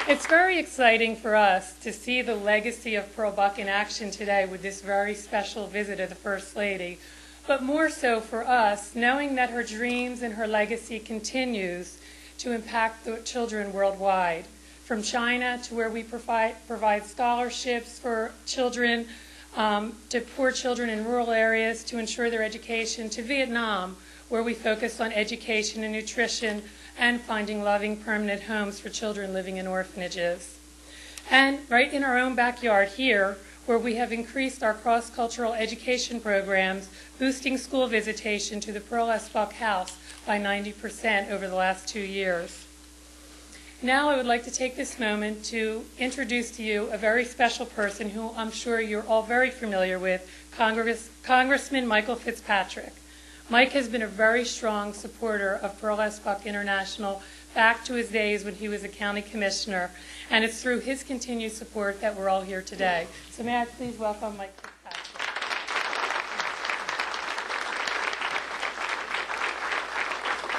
It's very exciting for us to see the legacy of Pearl Buck in action today with this very special visit of the First Lady, but more so for us, knowing that her dreams and her legacy continues to impact the children worldwide, from China to where we provide scholarships for children, to poor children in rural areas to ensure their education, to Vietnam, where we focus on education and nutrition and finding loving permanent homes for children living in orphanages. And right in our own backyard here, where we have increased our cross-cultural education programs, boosting school visitation to the Pearl S. Buck House by 90% over the last 2 years. Now I would like to take this moment to introduce to you a very special person who I'm sure you're all very familiar with, Congressman Michael Fitzpatrick. Mike has been a very strong supporter of Pearl S. Buck International back to his days when he was a county commissioner, and it's through his continued support that we're all here today. So may I please welcome Mike Fitzpatrick.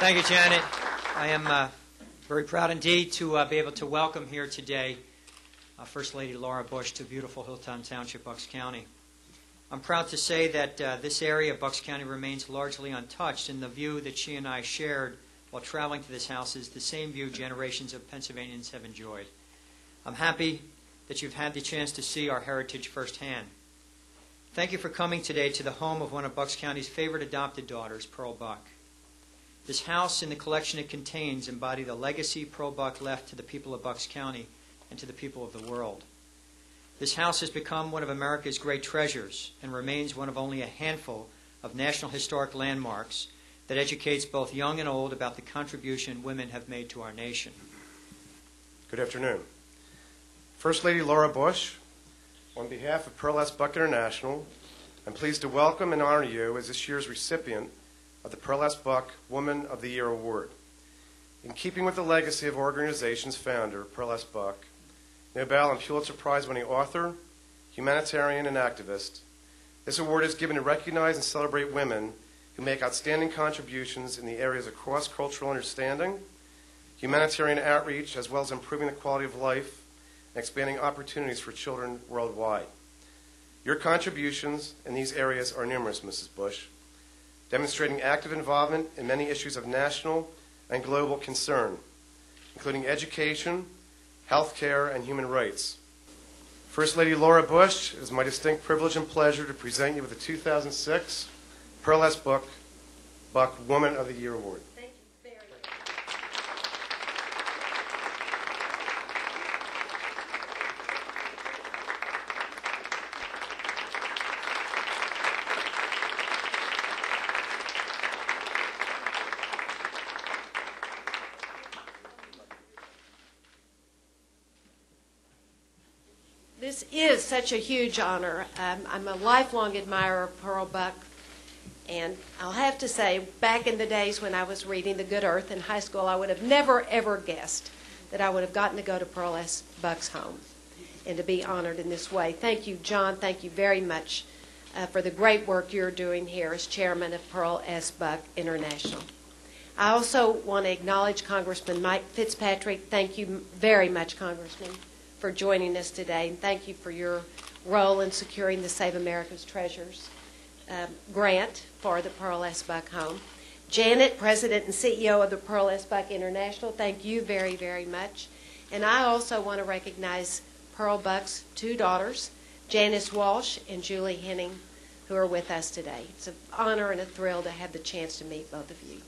Thank you, Janet. I am very proud indeed to be able to welcome here today First Lady Laura Bush to beautiful Hilltown Township, Bucks County. I'm proud to say that this area of Bucks County remains largely untouched, and the view that she and I shared while traveling to this house is the same view generations of Pennsylvanians have enjoyed. I'm happy that you've had the chance to see our heritage firsthand. Thank you for coming today to the home of one of Bucks County's favorite adopted daughters, Pearl Buck. This house and the collection it contains embody the legacy Pearl Buck left to the people of Bucks County and to the people of the world. This house has become one of America's great treasures and remains one of only a handful of National Historic Landmarks that educates both young and old about the contribution women have made to our nation. Good afternoon. First Lady Laura Bush, on behalf of Pearl S. Buck International, I'm pleased to welcome and honor you as this year's recipient of the Pearl S. Buck Woman of the Year Award. In keeping with the legacy of our organization's founder, Pearl S. Buck, Nobel and Pulitzer Prize-winning author, humanitarian, and activist, this award is given to recognize and celebrate women who make outstanding contributions in the areas of cross-cultural understanding, humanitarian outreach, as well as improving the quality of life and expanding opportunities for children worldwide. Your contributions in these areas are numerous, Mrs. Bush, demonstrating active involvement in many issues of national and global concern, including education, health care, and human rights. First Lady Laura Bush, it is my distinct privilege and pleasure to present you with the 2006 Pearl S. Buck Woman of the Year Award. Thank you very much. This is such a huge honor. I'm a lifelong admirer of Pearl Buck, and I'll have to say, back in the days when I was reading The Good Earth in high school, I would have never, ever guessed that I would have gotten to go to Pearl S. Buck's home and to be honored in this way. Thank you, John. Thank you very much for the great work you're doing here as chairman of Pearl S. Buck International. I also want to acknowledge Congressman Mike Fitzpatrick. Thank you very much, Congressman, for joining us today, and thank you for your role in securing the Save America's Treasures grant for the Pearl S. Buck home. Janet, President and CEO of the Pearl S. Buck International, thank you very, very much. And I also want to recognize Pearl Buck's two daughters, Janice Walsh and Julie Henning, who are with us today. It's an honor and a thrill to have the chance to meet both of you.